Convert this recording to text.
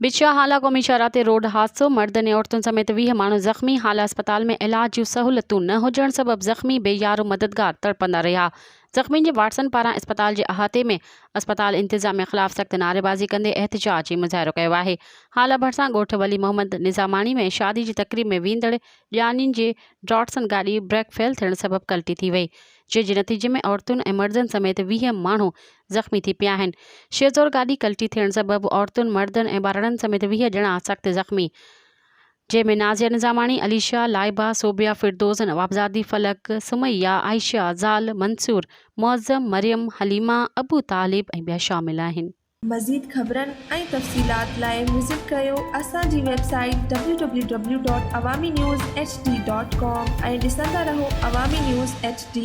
बिछा हाला क़ौमी शाहराह ते रोड हादसो, मर्दनि ऐं औरतुनि समेत 20 माण्हू ज़ख़्मी। हाला अस्पताल में इलाज जूं सहूलियतूं न हुजण सबबि ज़ख़्मी बेयारो मददगार तड़पंदा रहिया। ज़ख़्मियुनि जे वारसनि पारां अस्पताल जे अहाते में अस्पताल इंतज़ामिया ख़िलाफ़ सख़्त नारेबाज़ी कंदे एहतिजाजी मुज़ाहिरो कयो आहे। हाला भरिसां ॻोठ वली मोहम्मद निज़ामाणी में शादी जी तक़रीब में वेंदड़ ॼाणियुनि जे डॉटसन गाॾी ब्रेक फेल थियण सबबि कल्टी थी वई, जंहिंजे नतीजे में औरतुनि ऐं मर्दनि समेत 20 माण्हू ज़ख़्मी थी पिया आहिनि। शेज़ोर गाॾी कल्टी थियण सबबि औरतुनि, मर्दनि ऐं ॿारड़नि समेत 20 ॼणा सख़्त ज़ख़्मी, जंहिंमें नाज़िया निज़ामाणी, अलीशा, लाइबा, सोबिया, फिरदोस, नवाबज़ादी, फलक, सुमैया, आयशा, ज़ाल, मंसूर, मुअज़्ज़म, मरियम, हलीमा, अबू तालिब ऐं ॿिया शामिल आहिनि। मज़ीद ख़बरनि ऐं तफ़सीलात लाइ विज़िट कयो असांजी वेबसाइट www.awamiNewsHD.com ऐं ॾिसंदा रहो अवामी न्यूज़ HD।